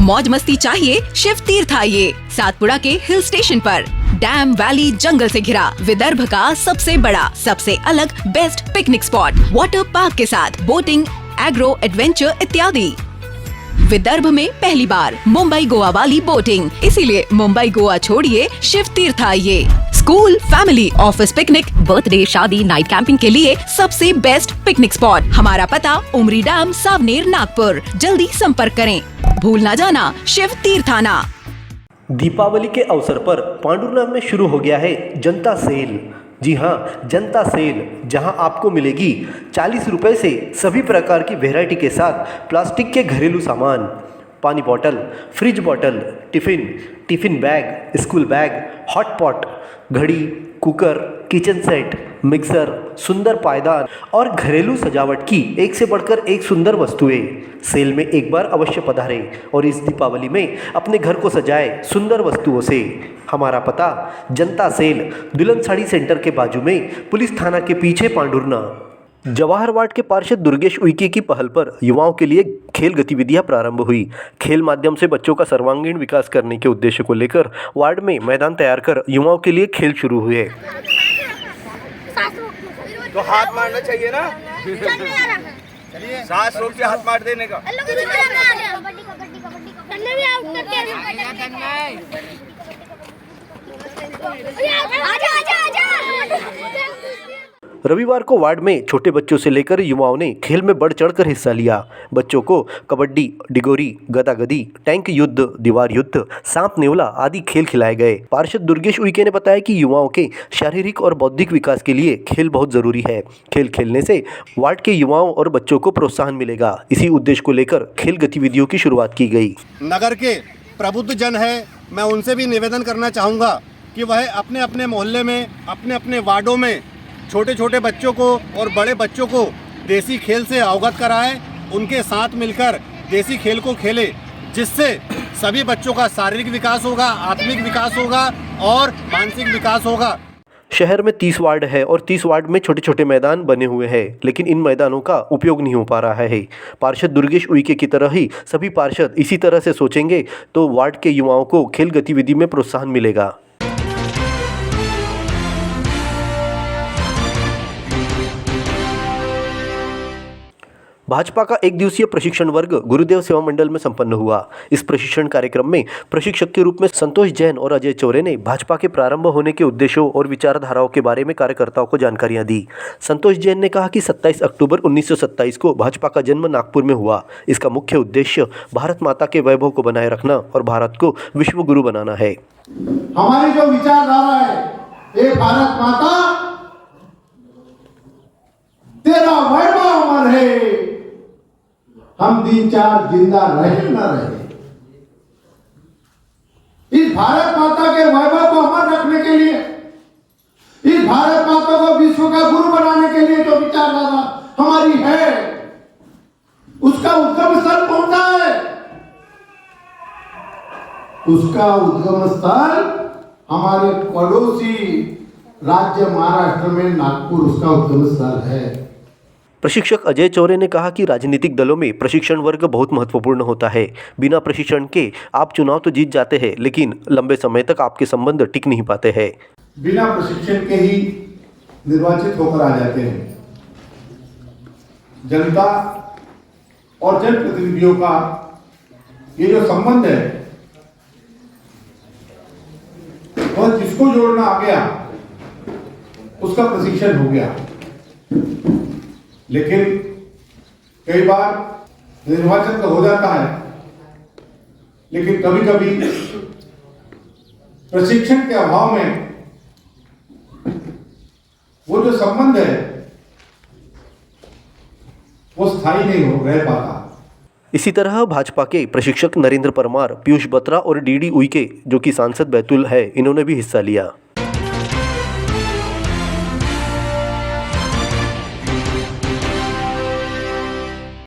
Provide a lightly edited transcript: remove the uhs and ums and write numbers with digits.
मौज मस्ती चाहिए शिव तीर्थ आइए। सातपुड़ा के हिल स्टेशन पर डैम वैली जंगल से घिरा विदर्भ का सबसे बड़ा, सबसे अलग best picnic spot, water park के साथ बोटिंग, एग्रो एडवेंचर इत्यादि। विदर्भ में पहली बार मुंबई गोवा वाली बोटिंग, इसीलिए मुंबई गोवा छोड़िए, शिव तीर्थ आइए। School, family, office picnic, birthday, शादी, नाइट कैंपिंग के लिए सबसे बेस्ट पिकनिक स्पॉट। हमारा पता उमरी डैम, सावनेर, नागपुर। जल्दी संपर्क करें। भूल ना जाना, शिव तीर्थ आना। दीपावली के अवसर पर पांडुरनाथ में शुरू हो गया है जनता सेल। जी हाँ, जनता सेल, जहां आपको मिलेगी 40 रुपये से सभी प्रकार की वैरायटी के साथ प्लास्टिक के घरेलू सामान, पानी bottle, fridge bottle, tiffin bag, school bag, hot pot, घड़ी, कुकर, किचन सेट, मिक्सर, सुंदर पायदान और घरेलू सजावट की एक से बढ़कर एक सुंदर वस्तुएं। सेल में एक बार अवश्य पधारें और इस दीपावली में अपने घर को सजाए सुंदर वस्तुओं से। हमारा पता जनता सेल, दुल्हन साड़ी सेंटर के बाजू में, पुलिस थाना के पीछे, पांडुरना। जवाहर वार्ड के पार्षद दुर्गेश उइके की पहल पर युवाओं के लिए खेल गतिविधियां प्रारंभ हुई। खेल माध्यम से बच्चों का सर्वांगीण विकास करने के उद्देश्य को लेकर वार्ड में मैदान तैयार कर युवाओं के लिए खेल शुरू हुए। तो हाथ मारना चाहिए ना, सांस रोक के हाथ मार देने का। रविवार को वार्ड में छोटे बच्चों से लेकर युवाओं ने खेल में बढ़ चढ़कर हिस्सा लिया। बच्चों को कबड्डी, डिगोरी, गदागदी, टैंक युद्ध, दीवार युद्ध, सांप नेवला आदि खेल खिलाए गए। पार्षद दुर्गेश उइके ने बताया कि युवाओं के शारीरिक और बौद्धिक विकास के लिए खेल बहुत जरूरी है। खेल खेलने से वार्ड के युवाओं और बच्चों को प्रोत्साहन मिलेगा। इसी उद्देश्य को लेकर खेल गतिविधियों की शुरुआत की गई। नगर के प्रबुद्ध जन है, मैं उनसे भी निवेदन करना चाहूँगा कि वह अपने अपने मोहल्ले में, अपने अपने वार्डों में छोटे छोटे बच्चों को और बड़े बच्चों को देसी खेल से अवगत कराएं, उनके साथ मिलकर देसी खेल को खेले, जिससे सभी बच्चों का शारीरिक विकास होगा, आत्मिक विकास होगा और मानसिक विकास होगा। शहर में 30 वार्ड है और 30 वार्ड में छोटे छोटे मैदान बने हुए हैं, लेकिन इन मैदानों का उपयोग नहीं हो पा रहा है। पार्षद दुर्गेश उइके की तरह ही सभी पार्षद इसी तरह से सोचेंगे तो वार्ड के युवाओं को खेल गतिविधि में प्रोत्साहन मिलेगा। भाजपा का एक दिवसीय प्रशिक्षण वर्ग गुरुदेव सेवा मंडल में संपन्न हुआ। इस प्रशिक्षण कार्यक्रम में प्रशिक्षक के रूप में संतोष जैन और अजय चौरे ने भाजपा के प्रारंभ होने के उद्देश्यों और विचारधाराओं के बारे में कार्यकर्ताओं को जानकारियां दी। संतोष जैन ने कहा कि 27 अक्टूबर 1927 को भाजपा का जन्म नागपुर में हुआ। इसका मुख्य उद्देश्य भारत माता के वैभव को बनाए रखना और भारत को विश्व गुरु बनाना है। हमारी जो विचारधारा है, ये भारत माता तेरा वैभव अमर है, हम दिन चार जिंदा रहे न रहे। इस भारत माता के वैभव को अमर रखने के लिए, इस भारत माता को विश्व का गुरु बनाने के लिए जो विचारधारा हमारी है, उसका उद्गम स्थल कौन सा है? उसका उद्गम स्थल हमारे पड़ोसी राज्य महाराष्ट्र में नागपुर उसका उद्गम स्थल है। प्रशिक्षक अजय चौरे ने कहा कि राजनीतिक दलों में प्रशिक्षण वर्ग बहुत महत्वपूर्ण होता है। बिना प्रशिक्षण के आप चुनाव तो जीत जाते हैं, लेकिन लंबे समय तक आपके संबंध टिक नहीं पाते हैं। बिना प्रशिक्षण के ही निर्वाचित होकर आ जाते हैं। जनता और जनप्रतिनिधियों का ये जो संबंध है, वह जिसको जोड़ना आ गया उसका प्रशिक्षण हो गया। लेकिन कई बार निर्वाचन तो हो जाता है, लेकिन कभी कभी प्रशिक्षण के अभाव में वो जो संबंध है वो स्थायी नहीं हो रह पाता। इसी तरह भाजपा के प्रशिक्षक नरेंद्र परमार, पीयूष बत्रा और डीडी उइके, जो कि सांसद बैतूल है, इन्होंने भी हिस्सा लिया।